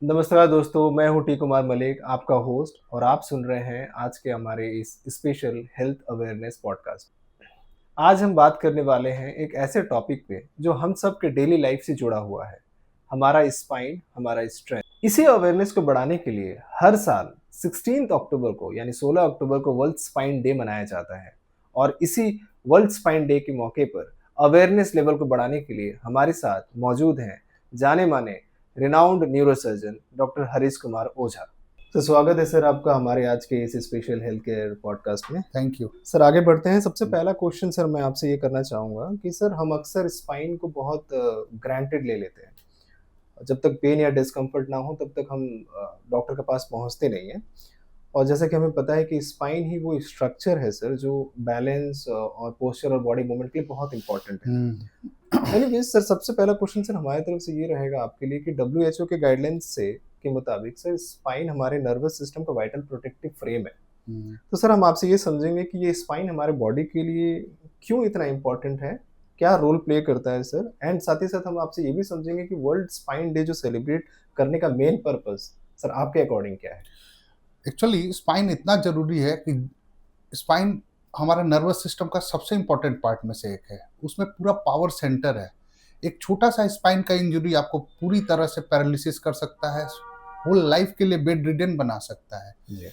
नमस्कार दोस्तों, मैं हूँ टी कुमार मलिक, आपका होस्ट और आप सुन रहे हैं आज के हमारे इस स्पेशल हेल्थ अवेयरनेस पॉडकास्ट। आज हम बात करने वाले हैं एक ऐसे टॉपिक पे जो हम सब के डेली लाइफ से जुड़ा हुआ है, हमारा स्पाइन, हमारा स्ट्रेंथ। इसी अवेयरनेस को बढ़ाने के लिए हर साल 16 अक्टूबर को यानी 16 अक्टूबर को वर्ल्ड स्पाइन डे मनाया जाता है और इसी वर्ल्ड स्पाइन डे के मौके पर अवेयरनेस लेवल को बढ़ाने के लिए हमारे साथ मौजूद हैं जाने माने renowned neurosurgeon doctor Harish Kumar Ojha. तो स्वागत है सर आपका हमारे आज के इस स्पेशल हेल्थ केयर पॉडकास्ट में। Thank you. सर आगे बढ़ते हैं। सबसे पहला क्वेश्चन सर मैं आपसे ये करना चाहूँगा कि सर हम अक्सर स्पाइन को बहुत ग्रांटेड ले लेते हैं। जब तक पेन या डिस्कम्फर्ट ना हो तब तक हम डॉक्टर के पास पहुँचते नहीं हैं। और जैसा कि हमें पता है कि स्पाइन ही वो स्ट्रक्चर है सर जो बैलेंस और पोस्चर और बॉडी मूवमेंट के लिए बहुत इंपॉर्टेंट है। एनीवेज सर सबसे पहला क्वेश्चन सर हमारी तरफ से ये रहेगा आपके लिए कि डब्ल्यूएचओ के गाइडलाइंस से के मुताबिक सर स्पाइन हमारे नर्वस सिस्टम का वाइटल प्रोटेक्टिव फ्रेम है। तो सर हम आपसे ये समझेंगे कि ये स्पाइन हमारे बॉडी के लिए क्यों इतना इम्पोर्टेंट है, क्या रोल प्ले करता है सर, एंड साथ ही साथ हम आपसे ये भी समझेंगे कि वर्ल्ड स्पाइन डे जो सेलिब्रेट करने का मेन पर्पस सर आपके अकॉर्डिंग क्या है। एक्चुअली स्पाइन इतना ज़रूरी है कि स्पाइन हमारा नर्वस सिस्टम का सबसे इम्पोर्टेंट पार्ट में से एक है। उसमें पूरा पावर सेंटर है। एक छोटा-सा स्पाइन का इंजरी आपको पूरी तरह से पैरालिसिस कर सकता है, होल लाइफ के लिए बेड रिडन बना सकता है। जी।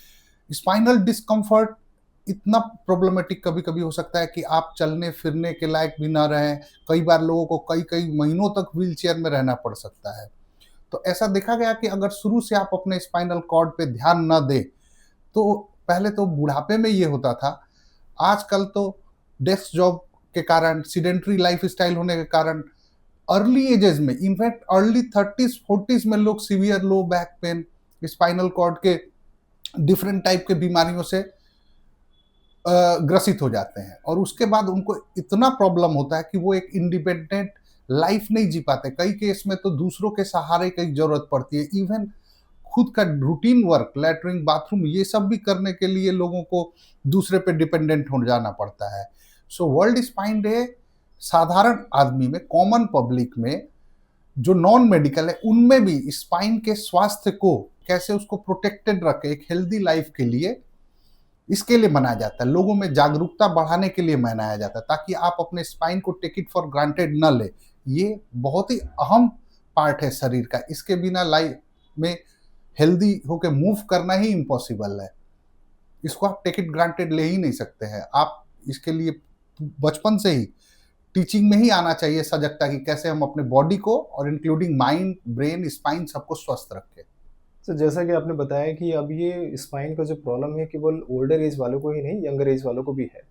स्पाइनल डिस्कम्फर्ट इतना प्रॉब्लमैटिक कभी-कभी हो सकता है कि आप चलने-फिरने के लायक भी ना रहें। कई बार लोगों को कई-कई महीनों तक व्हीलचेयर में रहना पड़ सकता है। तो ऐसा देखा गया कि अगर शुरू से आप अपने स्पाइनल कॉर्ड पे ध्यान ना दें, तो पहले तो बुढ़ापे में ये होता था। आजकल तो डेस्क जॉब के कारण, सिडेंटरी लाइफ़स्टाइल होने के कारण अर्ली एजेस में, इनफैक्ट अर्ली 30s 40s में लोग severe low back pain, spinal cord के डिफरेंट टाइप के बीमारियों से ग्रसित हो जाते हैं और उसके बाद उनको इतना प्रॉब्लम होता है कि वो एक इंडिपेंडेंट लाइफ नहीं जी पाते। कई केस में तो दूसरों के सहारे की ज़रूरत पड़ती है। इवन खुद का रूटीन वर्क, लैट्रिन, बाथरूम ये सब भी करने के लिए लोगों को दूसरे पे डिपेंडेंट हो जाना पड़ता है। सो वर्ल्ड स्पाइन डे साधारण आदमी में, कॉमन पब्लिक में, जो नॉन मेडिकल है, उनमें भी स्पाइन के स्वास्थ्य को कैसे उसको प्रोटेक्टेड रखें एक हेल्दी लाइफ के लिए, इसके लिए मनाया जाता है। लोगों में जागरूकता बढ़ाने के लिए मनाया जाता है ताकि आप अपने स्पाइन को टेक इट फॉर ग्रांटेड न लें। ये बहुत ही अहम पार्ट है शरीर का। इसके बिना लाइफ में हेल्दी होके मूव करना ही इम्पॉसिबल है। इसको आप टेक इट ग्रांटेड ले ही नहीं सकते हैं। आप इसके लिए बचपन से ही टीचिंग में ही आना चाहिए सजगता कि कैसे हम अपने बॉडी को और इंक्लूडिंग माइंड, ब्रेन, स्पाइन सबको स्वस्थ रखें। तो जैसा कि आपने बताया कि अब ये स्पाइन का जो प्रॉब्लम है केवल ओल्डर एज वालों को ही नहीं, यंगर एज वालों को भी है।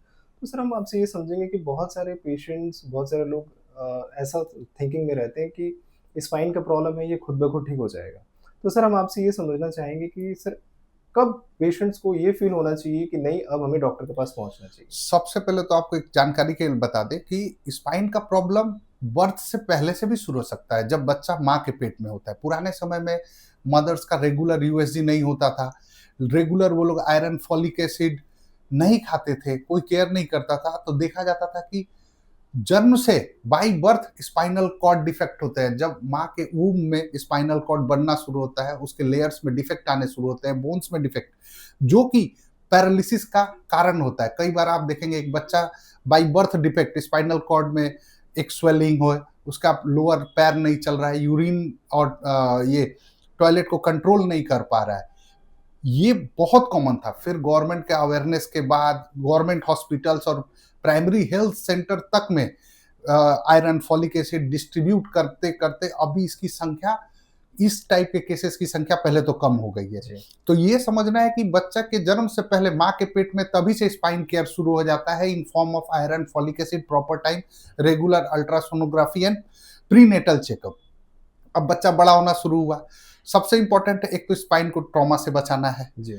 तो सर हम आपसे ये समझेंगे कि बहुत सारे पेशेंट्स, बहुत सारे लोग ऐसा थिंकिंग में रहते हैं कि स्पाइन का प्रॉब्लम है, ये खुद ब खुद ठीक हो जाएगा। तो सर हम आपसे ये समझना चाहेंगे कि सर कब पेशेंट्स को ये फ़ील होना चाहिए कि नहीं अब हमें डॉक्टर के पास पहुँचना चाहिए? सबसे पहले तो आपको एक जानकारी के लिए बता दें कि स्पाइन का प्रॉब्लम बर्थ से पहले से भी शुरू हो सकता है, जब बच्चा माँ के पेट में होता है। पुराने समय में मदर्स का रेगुलर यूएसजी नहीं होता था। रेगुलर वो लोग आयरन, फॉलिक एसिड नहीं खाते थे, कोई केयर नहीं करता था, तो देखा जाता था कि जन्म से by birth spinal cord defect होते हैं। जब माँ के वूम्ब में स्पाइनल कॉर्ड बनना शुरू होता है, उसके लेयर्स में डिफेक्ट आने शुरू होते हैं, बोन्स में डिफेक्ट, जो कि पैरालिसिस का कारण होता है। कई बार आप देखेंगे एक बच्चा by birth defect, spinal cord में एक स्वेलिंग हो, उसका लोअर पैर नहीं चल रहा है, यूरिन और ये टॉयलेट को कंट्रोल नहीं कर पा रहा है। ये बहुत कॉमन था। फिर गवर्नमेंट के अवेयरनेस के बाद गवर्नमेंट हॉस्पिटल्स और प्राइमरी हेल्थ सेंटर तक में आयरन, फॉलिक एसिड डिस्ट्रीब्यूट करते करते अभी इसकी संख्या, इस टाइप के केसेस की संख्या पहले तो कम हो गई है। जी। तो ये समझना है कि बच्चा के जन्म से पहले माँ के पेट में तभी से स्पाइन केयर शुरू हो जाता है in form of iron, folic acid, proper time, regular ultrasonography and prenatal checkup. अब बच्चा बड़ा होना शुरू हुआ, सबसे इंपॉर्टेंट एक तो स्पाइन को ट्रॉमा से बचाना है। जी।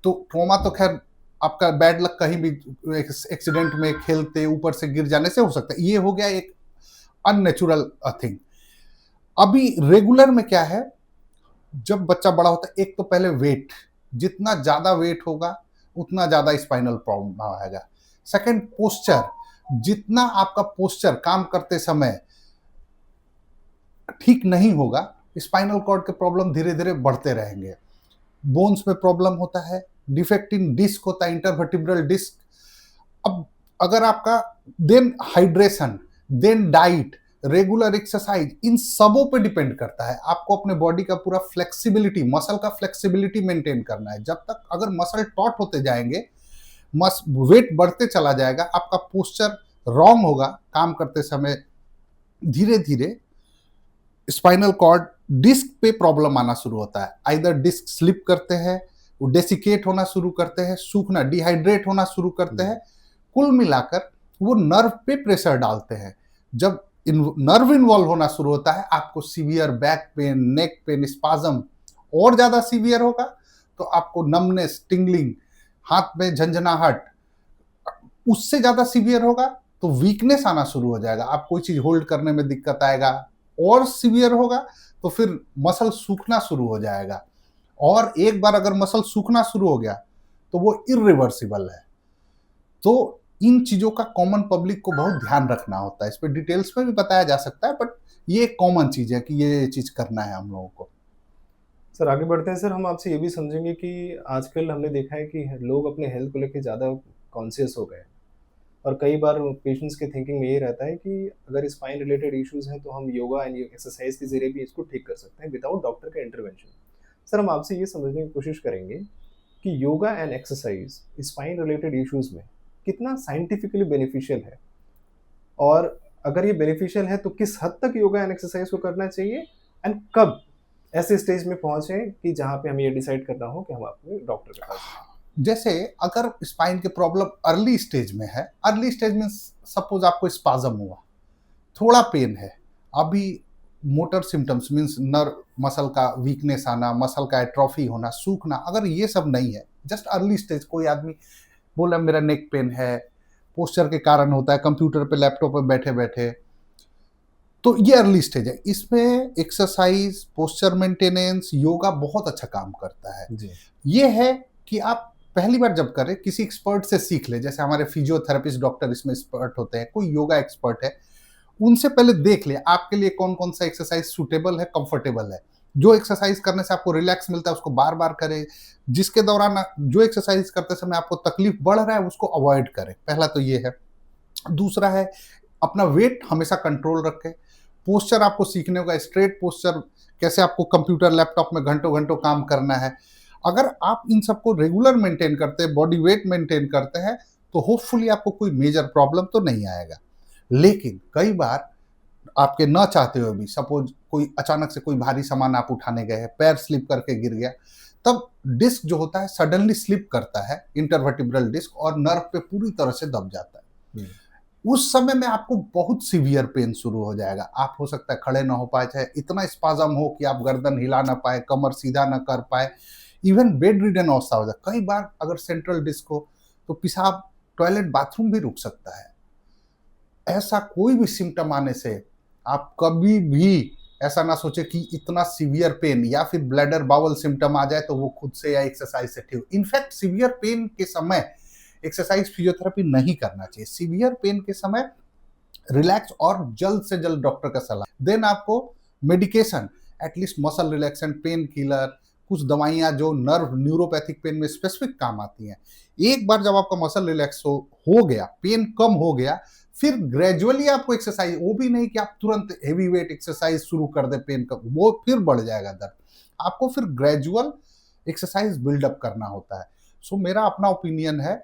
तो ट्रॉमा तो खैर आपका बैड लक कहीं भी एक्सीडेंट में खेलते ऊपर से गिर जाने से हो सकता है। ये हो गया एक अननेचुरल थिंग। अभी रेगुलर में क्या है, जब बच्चा बड़ा होता है, एक तो पहले वेट, जितना ज़्यादा वेट होगा उतना ज़्यादा स्पाइनल प्रॉब्लम आएगा। सेकंड पोस्चर, जितना आपका पोस्चर काम करते समय ठीक नहीं होगा स्पाइनल कॉर्ड के प्रॉब्लम धीरे धीरे बढ़ते रहेंगे। बोन्स में प्रॉब्लम होता है, डिफेक्ट इन डिस्क होता है, इंटरवर्टिब्रल डिस्क। अब अगर आपका then hydration, then diet, regular exercise, इन सबों पे डिपेंड करता है। आपको अपने बॉडी का पूरा फ्लेक्सिबिलिटी, मसल का फ्लेक्सिबिलिटी मेंटेन करना है। जब तक अगर मसल टॉट होते जाएंगे, मस वेट बढ़ते चला जाएगा, आपका पोस्चर रॉन्ग होगा काम करते समय, धीरे धीरे स्पाइनल कॉर्ड डिस्क पे प्रॉब्लम आना शुरू होता है। आइदर डिस्क स्लिप करते हैं, वो डेसिकेट होना शुरू करते हैं, सूखना, डिहाइड्रेट होना शुरू करते हैं। कुल मिलाकर वो नर्व पे प्रेशर डालते हैं। जब नर्व इन्वॉल्व होना शुरू होता है, आपको severe back pain, neck pain, spasm, और ज्यादा सीवियर होगा तो आपको नमनेस, टिंगलिंग, हाथ में झंझनाहट, उससे ज्यादा सीवियर होगा तो वीकनेस आना शुरू हो जाएगा, आप कोई चीज होल्ड करने में दिक्कत आएगा। और सीवियर होगा तो फिर मसल सूखना शुरू हो जाएगा, और एक बार अगर मसल सूखना शुरू हो गया तो वो इरिवर्सिबल है। तो इन चीजों का कॉमन पब्लिक को बहुत ध्यान रखना होता है। इस पर डिटेल्स में भी बताया जा सकता है, बट ये एक कॉमन चीज है कि ये चीज करना है हम लोगों को। सर आगे बढ़ते हैं सर, हम आपसे ये भी समझेंगे कि आजकल हमने देखा है कि लोग अपने हेल्थ को लेके ज़्यादा कॉन्शियस हो गए हैं, और कई बार पेशेंट्स के थिंकिंग में ये रहता है कि अगर स्पाइन रिलेटेड इश्यूज हैं तो हम योगा एंड एक्सरसाइज के जरिए भी इसको ठीक कर सकते हैं विदाउट डॉक्टर का इंटरवेंशन। सर हम आपसे ये समझने की कोशिश करेंगे कि yoga and exercise spine related issues में कितना साइंटिफिकली बेनिफिशियल है, और अगर ये बेनिफिशियल है तो किस हद तक योगा एंड एक्सरसाइज को करना चाहिए, एंड कब ऐसे स्टेज में पहुंचे कि जहां पे हमें ये डिसाइड करना हो कि हम अपने डॉक्टर के पास जाएं। जैसे अगर स्पाइन के प्रॉब्लम अर्ली स्टेज में है, अर्ली स्टेज में सपोज आपको स्पाज्म हुआ, थोड़ा पेन है, अभी motor symptoms means nerve muscle का वीकनेस आना, मसल का एट्रोफी होना, सूखना, अगर ये सब नहीं है, जस्ट अर्ली स्टेज, कोई आदमी बोला मेरा नेक पेन है, पोस्चर के कारण होता है, कंप्यूटर पे लैपटॉप पे बैठे बैठे, तो ये अर्ली स्टेज है। इसमें एक्सरसाइज, पोस्चर मेंटेनेंस, योगा बहुत अच्छा काम करता है। जी। ये है कि आप पहली बार जब करें किसी एक्सपर्ट से सीख ले, जैसे हमारे फिजियोथेरेपिस्ट डॉक्टर इसमें एक्सपर्ट होते हैं, कोई योगा एक्सपर्ट है, उनसे पहले देख ले आपके लिए कौन कौन सा एक्सरसाइज सूटेबल है, कंफर्टेबल है। जो एक्सरसाइज करने से आपको रिलैक्स मिलता है उसको बार बार करें, जिसके दौरान जो एक्सरसाइज करते समय आपको तकलीफ बढ़ रहा है उसको अवॉइड करें। पहला तो ये है। दूसरा है अपना वेट हमेशा कंट्रोल रखें। पोस्चर आपको सीखने होगा, स्ट्रेट पोस्चर, कैसे आपको कंप्यूटर लैपटॉप में घंटों घंटों काम करना है। अगर आप इन सबको रेगुलर मेंटेन करते हैं, बॉडी वेट मेंटेन करते हैं, तो होपफुली आपको कोई मेजर प्रॉब्लम तो नहीं आएगा। लेकिन कई बार आपके न चाहते हुए भी, सपोज कोई अचानक से कोई भारी सामान आप उठाने गए हैं, पैर स्लिप करके गिर गया, तब डिस्क जो होता है सडनली स्लिप करता है, इंटरवर्टिब्रल डिस्क, और नर्व पे पूरी तरह से दब जाता है। उस समय में आपको बहुत सीवियर पेन शुरू हो जाएगा। आप हो सकता है खड़े ना हो पाए, चाहे इतना स्पाज्म हो कि आप गर्दन हिला ना पाए, कमर सीधा ना कर पाए, इवन बेड रिडन अवस्था हो जाए। कई बार अगर सेंट्रल डिस्क हो तो पेशाब, टॉयलेट, बाथरूम भी रुक सकता है। ऐसा कोई भी सिम्टम आने से आप कभी भी ऐसा ना सोचे कि इतना सीवियर पेन या फिर ब्लैडर बाउल सिम्टम आ जाए तो वो खुद से या एक्सरसाइज से ठीक। इनफैक्ट सीवियर पेन के समय एक्सरसाइज, फिजियोथेरेपी नहीं करना चाहिए। सीवियर पेन के समय रिलैक्स और जल्द से जल्द डॉक्टर का सलाह। देन आपको medication, at least muscle relaxant, pain killer, कुछ दवाइयां जो नर्व न्यूरोपैथिक पेन में स्पेसिफिक काम आती हैं। एक बार जब आपका मसल रिलैक्स हो गया, पेन कम हो गया, फिर ग्रेजुअली आपको एक्सरसाइज, वो भी नहीं कि आप तुरंत हेवी वेट एक्सरसाइज शुरू कर दे, पेन का वो फिर बढ़ जाएगा दर्द। आपको फिर ग्रेजुअल एक्सरसाइज बिल्डअप करना होता है। सो मेरा अपना ओपिनियन है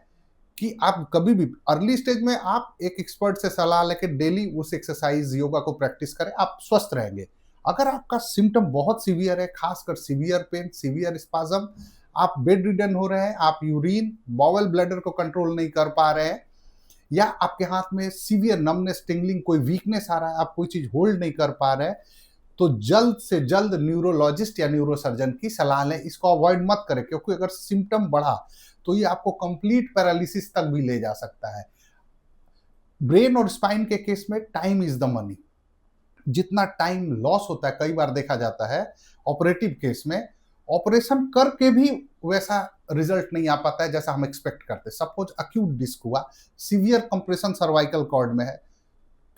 कि आप कभी भी अर्ली स्टेज में आप एक एक्सपर्ट से सलाह लेकर डेली उस एक्सरसाइज, योगा को प्रैक्टिस करें, आप स्वस्थ रहेंगे। अगर आपका सिम्टम बहुत सीवियर है, खासकर सीवियर पेन, सीवियर स्पाज्म, आप बेड रिडन हो रहे हैं, आप यूरिन, बॉवल, ब्लैडर को कंट्रोल नहीं कर पा रहे हैं, या आपके हाथ में सीवियर नमनेस, टिंगलिंग, कोई वीकनेस आ रहा है, आप कोई चीज होल्ड नहीं कर पा रहे हैं, तो जल्द से जल्द न्यूरोलॉजिस्ट या न्यूरोसर्जन की सलाह लें। इसको अवॉइड मत करें, क्योंकि अगर सिम्टम बढ़ा तो ये आपको कंप्लीट पैरालिसिस तक भी ले जा सकता है। ब्रेन और स्पाइन के केस में टाइम इज द मनी। जितना टाइम लॉस होता है, कई बार देखा जाता है ऑपरेटिव केस में, ऑपरेशन करके भी वैसा रिजल्ट नहीं आ पाता है जैसा हम एक्सपेक्ट करते। सपोज अक्यूट डिस्क हुआ, सीवियर कंप्रेशन सर्वाइकल कॉर्ड में है,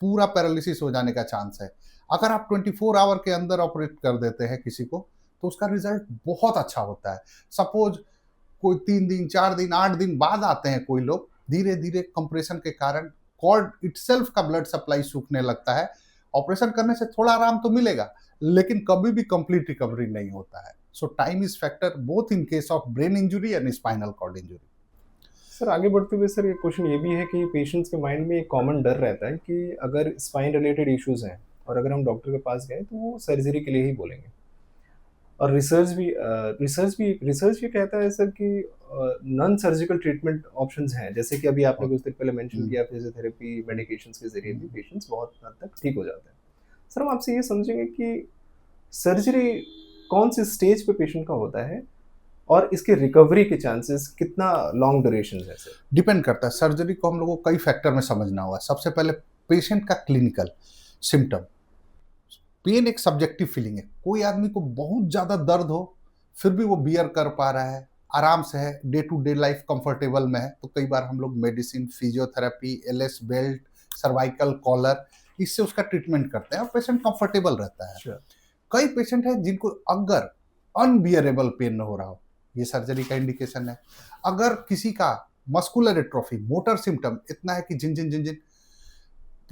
पूरा पैरालिसिस हो जाने का चांस है। अगर आप 24 आवर के अंदर ऑपरेट कर देते हैं किसी को, तो उसका रिजल्ट बहुत अच्छा होता है। सपोज कोई 3 दिन, 4 दिन, 8 दिन बाद आते हैं कोई लोग, धीरे धीरे कंप्रेशन के कारण कॉर्ड इटसेल्फ का ब्लड सप्लाई सूखने लगता है। ऑपरेशन करने से थोड़ा आराम तो मिलेगा, लेकिन कभी भी कंप्लीट रिकवरी नहीं होता है। So time is factor both in case of brain injury and spinal cord injury. Sir आगे बढ़ते हुए सर, ये क्वेश्चन ये भी है कि पेशेंट्स के माइंड में एक कॉमन डर रहता है कि अगर स्पाइन रिलेटेड इश्यूज हैं और अगर हम डॉक्टर के पास गए तो वो सर्जरी के लिए ही बोलेंगे। और रिसर्च भी कहता है सर कि नॉन सर्जिकल ट्रीटमेंट ऑप्शंस हैं, जैसे कि अभी आपने कुछ देर पहले मेंशन किया, फिजियोथेरेपी मेडिकेशंस के जरिए भी पेशेंट्स बहुत हद तक ठीक हो जाते हैं। सर हम आपसे ये समझेंगे कि सर्जरी कौन सी स्टेज पे पेशेंट का होता है और इसके रिकवरी के चांसेस कितना लॉन्ग ड्यूरेशन है सर? डिपेंड करता है। सर्जरी को हम लोगों को कई फैक्टर में समझना होगा। सबसे पहले पेशेंट का क्लिनिकल सिम्टम। पेन एक सब्जेक्टिव फीलिंग है। कोई आदमी को बहुत ज़्यादा दर्द हो, फिर भी वो बियर कर पा रहा है, आराम से है, day to day life comfortable में है, तो कई बार हम लोग medicine, physiotherapy, LS belt, cervical collar, इससे उसका ट्रीटमेंट करते हैं और पेशेंट कंफर्टेबल रहता है। Sure. कई पेशेंट हैं जिनको अगर अनबियरेबल पेन हो रहा हो, ये सर्जरी का इंडिकेशन है। अगर किसी का मस्कुलर एट्रोफी, मोटर सिम्टम इतना है कि झिन झिन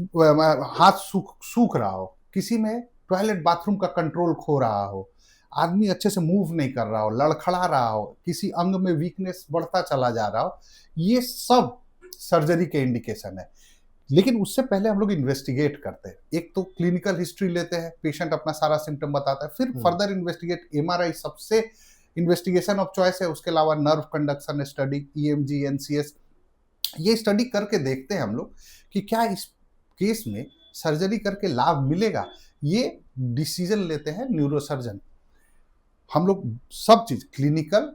हाथ सूख रहा हो, किसी में टॉयलेट बाथरूम का कंट्रोल खो रहा हो, आदमी अच्छे से मूव नहीं कर रहा हो, लड़खड़ा रहा हो, किसी अंग में वीकनेस बढ़ता चला जा रहा हो, ये सब सर्जरी के इंडिकेशन है। लेकिन उससे पहले हम लोग इन्वेस्टिगेट करते हैं। एक तो क्लिनिकल हिस्ट्री लेते हैं, पेशेंट अपना सारा सिम्टम बताता है, फिर फर्दर इन्वेस्टिगेट। एमआरआई सबसे इन्वेस्टिगेशन ऑफ चॉइस है, उसके अलावा nerve conduction study, EMG, NCS, ये स्टडी करके देखते हैं हम लोग कि क्या इस केस में सर्जरी करके लाभ मिलेगा। ये डिसीजन लेते हैं न्यूरोसर्जन। हम लोग सब चीज clinical,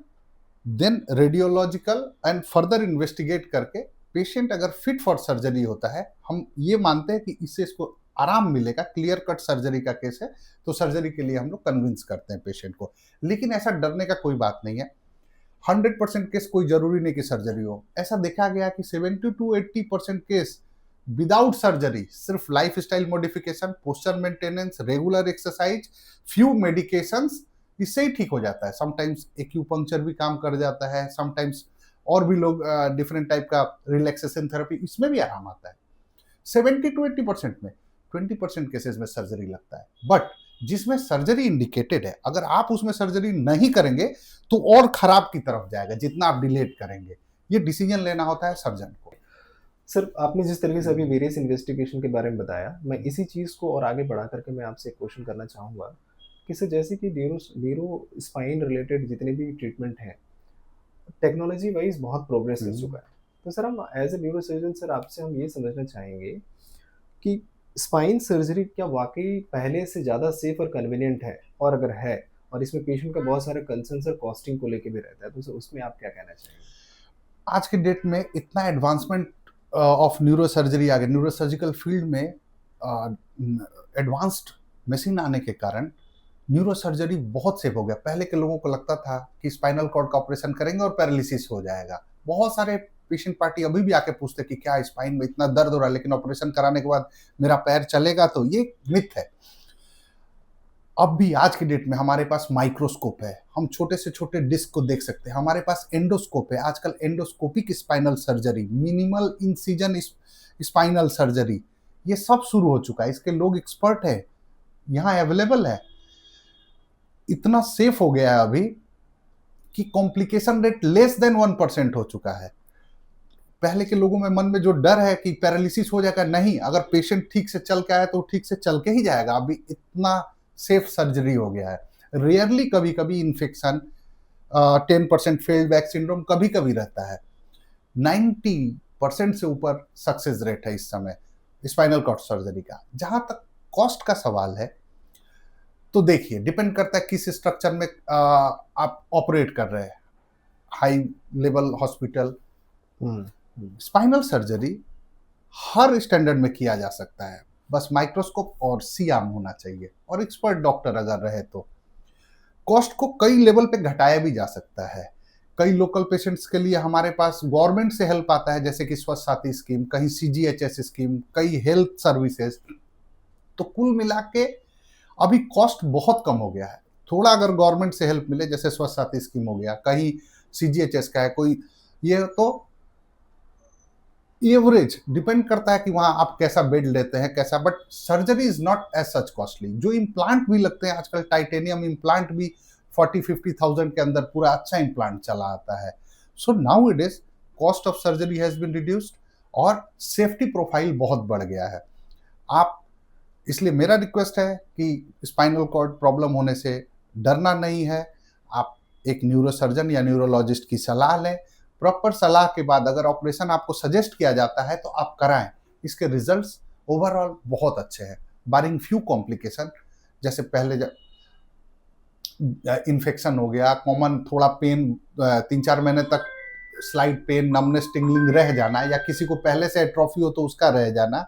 then radiological and further investigate करके पेशेंट अगर फिट फॉर सर्जरी होता है, हम ये मानते हैं कि इससे इसको आराम मिलेगा, क्लियर कट सर्जरी का केस है, तो सर्जरी के लिए हम लोग कन्विंस करते हैं पेशेंट को। लेकिन ऐसा डरने का कोई बात नहीं है। 100% केस कोई जरूरी नहीं कि सर्जरी हो। ऐसा देखा गया कि 70 to 80% केस विदाउट सर्जरी, सिर्फ life style modification, posture maintenance, regular exercise, few medications, इससे ही ठीक हो जाता है। समटाइम्स एक्यूपंक्चर भी काम कर जाता है, समटाइम्स और भी लोग डिफरेंट टाइप का रिलैक्सेशन थेरेपी, इसमें भी आराम आता है। 70 to 80% में, 20% केसेस में सर्जरी लगता है। बट जिसमें सर्जरी इंडिकेटेड है, अगर आप उसमें सर्जरी नहीं करेंगे तो और खराब की तरफ जाएगा जितना आप डिलेट करेंगे। ये डिसीजन लेना होता है सर्जन को। सर आपने जिस तरीके से अभी वेरियस इन्वेस्टिगेशन के बारे में बताया, मैं इसी चीज़ को और आगे बढ़ा करके मैं आपसे एक क्वेश्चन करना चाहूँगा कि सर जैसे कि न्यूरो स्पाइन रिलेटेड जितने भी ट्रीटमेंट हैं, टेक्नोलॉजी वाइज बहुत प्रोग्रेस कर चुका है। तो सर हम as a neuro surgeon sir आपसे हम ये समझना चाहेंगे कि स्पाइन सर्जरी क्या वाकई पहले से ज़्यादा सेफ और कन्वीनियंट है, और अगर है और इसमें पेशेंट का बहुत सारे कंसर्न सर कॉस्टिंग को लेके भी रहता है, तो सर उसमें आप क्या कहना चाहेंगे? आज के डेट में इतना एडवांसमेंट ऑफ न्यूरो सर्जरी आ गया, न्यूरो सर्जिकल फील्ड में एडवांस्ड मशीन आने के कारण न्यूरो सर्जरी बहुत सेफ हो गया। पहले के लोगों को लगता था कि स्पाइनल कॉर्ड का ऑपरेशन करेंगे और पैरालिसिस हो जाएगा। बहुत सारे पेशेंट पार्टी अभी भी आके पूछते कि क्या स्पाइन में इतना दर्द हो रहा है, लेकिन ऑपरेशन कराने के बाद मेरा पैर चलेगा, तो ये मिथ है। अब भी आज की डेट में हमारे पास माइक्रोस्कोप है, हम छोटे से छोटे डिस्क को देख सकते हैं। हमारे पास एंडोस्कोप है, आजकल endoscopic spinal surgery, minimal incision spinal surgery, ये सब शुरू हो चुका है। इसके लोग एक्सपर्ट है, यहाँ अवेलेबल है। इतना सेफ हो गया है अभी कि कॉम्प्लिकेशन रेट लेस देन 1% हो चुका है। पहले के लोगों में मन में जो डर है कि पैरालिसिस हो जाएगा, नहीं, अगर पेशेंट ठीक से चल के आया तो ठीक से चल के ही जाएगा। अभी इतना सेफ सर्जरी हो गया है। रेयरली कभी कभी इन्फेक्शन, 10% फेल्ड बैक सिंड्रोम कभी कभी रहता है। 90% से ऊपर सक्सेस रेट है इस समय स्पाइनल कॉर्ड सर्जरी का। जहां तक कॉस्ट का सवाल है, तो देखिए डिपेंड करता है किस स्ट्रक्चर में आप ऑपरेट कर रहे हैं। High level hospital, spinal surgery हर स्टैंडर्ड में किया जा सकता है, बस माइक्रोस्कोप और सी आर्म होना चाहिए और एक्सपर्ट डॉक्टर अगर रहे तो। कॉस्ट को कई लेवल पे घटाया भी जा सकता है। कई लोकल पेशेंट्स के लिए हमारे पास गवर्नमेंट से हेल्प आता है, जैसे कि स्वास्थ्य साथी स्कीम, कहीं सीजीएचएस स्कीम, कई हेल्थ सर्विसेज, तो कुल मिला के अभी कॉस्ट बहुत कम हो गया है। थोड़ा अगर गवर्नमेंट से हेल्प मिले, जैसे स्वास्थ्य साथी स्कीम हो गया, कहीं सीजीएचएस का है कोई, ये तो एवरेज डिपेंड करता है कि वहां आप कैसा बेड लेते हैं कैसा, but surgery is not as such costly. जो इम्प्लांट भी लगते हैं आजकल, टाइटेनियम इम्प्लांट भी 40-50,000 के अंदर पूरा अच्छा इम्प्लांट चला आता है। So now it is cost of surgery has been reduced और सेफ्टी प्रोफाइल बहुत बढ़ गया है। आप, इसलिए मेरा रिक्वेस्ट है कि स्पाइनल कॉर्ड प्रॉब्लम होने से डरना नहीं है। आप एक न्यूरोसर्जन या न्यूरोलॉजिस्ट की सलाह लें। प्रॉपर सलाह के बाद अगर ऑपरेशन आपको सजेस्ट किया जाता है तो आप कराएं। इसके रिजल्ट्स ओवरऑल बहुत अच्छे हैं, बारिंग फ्यू कॉम्प्लिकेशन, जैसे पहले इन्फेक्शन हो गया, कॉमन थोड़ा पेन, 3-4 महीने तक स्लाइड पेन, नमनेस, टिंगलिंग रह जाना, या किसी को पहले से एट्रोफी हो तो उसका रह जाना,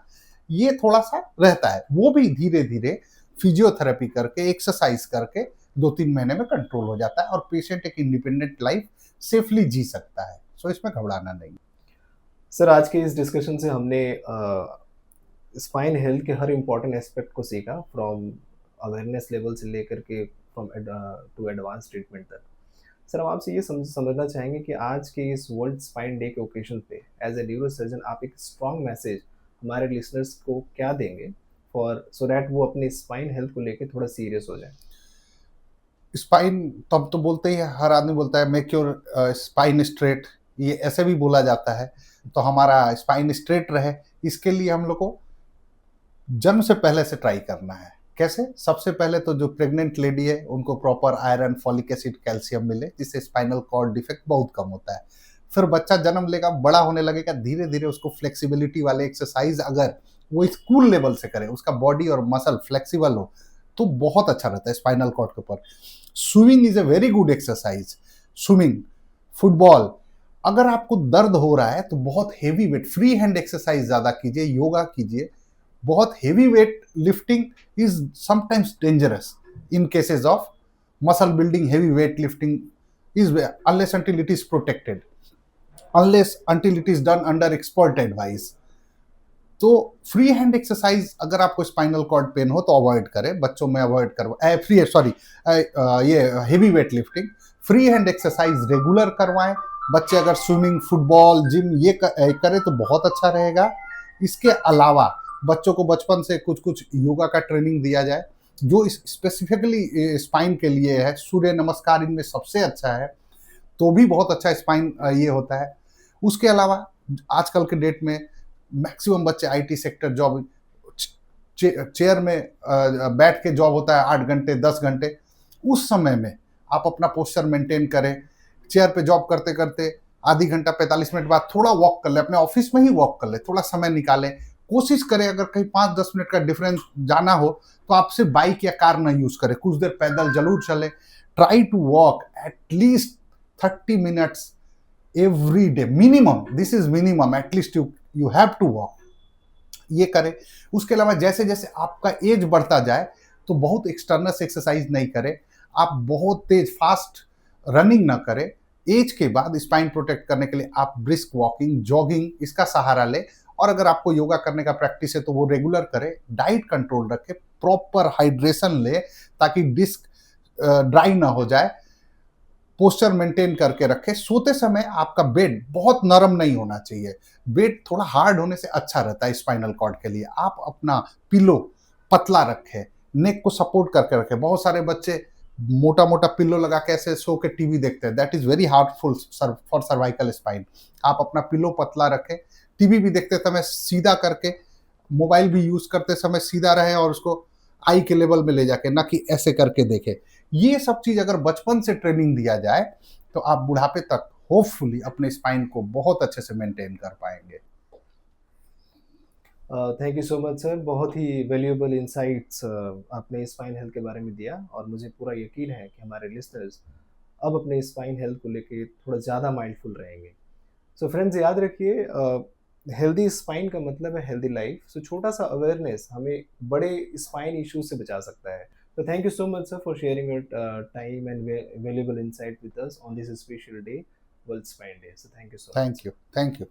ये थोड़ा सा रहता है। वो भी धीरे धीरे फिजियोथेरेपी करके, एक्सरसाइज करके 2-3 महीने में कंट्रोल हो जाता है और पेशेंट एक इंडिपेंडेंट लाइफ सेफली जी सकता है। सो इसमें घबराना नहीं। सर, आज के इस डिस्कशन से हमने स्पाइन हेल्थ के हर इम्पोर्टेंट एस्पेक्ट को सीखा, फ्रॉम अवेयरनेस लेवल से लेकर के फ्रॉम टू एडवांस ट्रीटमेंट तक। सर, हम आपसे ये समझना चाहेंगे कि आज के इस वर्ल्ड स्पाइन डे के ओकेजन पे एज ए न्यूरो सर्जन आप एक स्ट्रॉन्ग मैसेज हमारे लिसनर्स को क्या देंगे, फॉर सो दैट वो अपने स्पाइन हेल्थ को लेकर थोड़ा सीरियस हो जाए। स्पाइन तब तो बोलते ही है, हर आदमी बोलता है मेक योर स्पाइन स्ट्रेट, ये ऐसे भी बोला जाता है। तो हमारा स्पाइन स्ट्रेट रहे, इसके लिए हम लोग को जन्म से पहले से ट्राई करना है। कैसे? सबसे पहले तो जो प्रेग्नेंट लेडी है उनको proper iron, folic acid, calcium मिले, जिससे स्पाइनल कॉर्ड डिफेक्ट बहुत कम होता है। फिर बच्चा जन्म लेगा, बड़ा होने लगेगा, धीरे धीरे उसको फ्लेक्सिबिलिटी वाले एक्सरसाइज अगर वो स्कूल लेवल से करे, उसका बॉडी और मसल फ्लेक्सिबल हो, तो बहुत अच्छा रहता है स्पाइनल कॉर्ड के ऊपर। Swimming is a very good exercise. Swimming, football, अगर आपको दर्द हो रहा है तो बहुत heavy weight, free hand exercise ज्यादा कीजिए, योगा कीजिए। बहुत heavy weight lifting is sometimes dangerous in cases of muscle building. Heavy weight lifting is unless until it is protected, unless until it is done under expert advice. तो free hand exercise अगर आपको spinal cord pen हो तो avoid करें, बच्चों में avoid करवाएं। ये heavy weight lifting, free hand exercise regular करवाएं। बच्चे अगर स्विमिंग, फुटबॉल, जिम ये करें तो बहुत अच्छा रहेगा। इसके अलावा बच्चों को बचपन से कुछ कुछ योगा का ट्रेनिंग दिया जाए, जो स्पेसिफिकली स्पाइन के लिए है। सूर्य नमस्कार इनमें सबसे अच्छा है, तो भी बहुत अच्छा स्पाइन ये होता है। उसके अलावा आजकल के डेट में मैक्सिमम बच्चे आईटी सेक्टर जॉब, चेयर में बैठ के जॉब होता है 8 घंटे 10 घंटे। उस समय में आप अपना पोस्चर मेंटेन करें। चेयर पे जॉब करते करते आधी घंटा 45 मिनट बाद थोड़ा वॉक कर ले, अपने ऑफिस में ही वॉक कर ले, थोड़ा समय निकालें। कोशिश करें अगर कहीं 5-10 मिनट का डिफरेंस जाना हो तो आप सिर्फ बाइक या कार ना यूज करें, कुछ देर पैदल जरूर चले। Try to walk at least 30 minutes every day minimum, this is minimum, at least you have to walk, ये करें। उसके अलावा जैसे जैसे आपका एज बढ़ता जाए तो बहुत एक्सटर्नस एक्सरसाइज नहीं करें, आप बहुत तेज फास्ट रनिंग ना करें। एज के बाद स्पाइन प्रोटेक्ट करने के लिए आप ब्रिस्क वॉकिंग, जॉगिंग, इसका सहारा लें। और अगर आपको योगा करने का प्रैक्टिस है तो वो रेगुलर करें। डाइट कंट्रोल रखें, प्रॉपर हाइड्रेशन ले ताकि डिस्क ड्राई ना हो जाए। पोस्चर मेंटेन करके रखें। सोते समय आपका बेड बहुत नरम नहीं होना चाहिए, बेड थोड़ा हार्ड होने से अच्छा रहता है स्पाइनल कॉर्ड के लिए। आप अपना पिलो पतला रखें, नेक को सपोर्ट करके रखें। बहुत सारे बच्चे मोटा मोटा पिलो लगा के ऐसे सो के टीवी देखते हैं, that is very harmful for cervical spine. आप अपना पिलो पतला रखें, टीवी भी देखते समय सीधा करके, मोबाइल भी यूज करते समय सीधा रहे और उसको आई के लेवल में ले जाके, ना कि ऐसे करके देखे। ये सब चीज अगर बचपन से ट्रेनिंग दिया जाए तो आप बुढ़ापे तक होपफुली अपने स्पाइन को बहुत अच्छे से मेंटेन कर पाएंगे। Thank you so much sir, बहुत ही वैल्यूएबल इंसाइट्स आपने स्पाइन हेल्थ के बारे में दिया, और मुझे पूरा यकीन है कि हमारे लिसनर्स अब अपने स्पाइन हेल्थ को लेके थोड़ा ज़्यादा माइंडफुल रहेंगे। सो फ्रेंड्स, याद रखिए, हेल्दी स्पाइन का मतलब है हेल्दी लाइफ। सो छोटा सा अवेयरनेस हमें बड़े स्पाइन इश्यूज से बचा सकता है। So thank you so much, sir, for sharing your time and valuable insight with us on this special day, World Spine Day. So thank you so much. Thank you.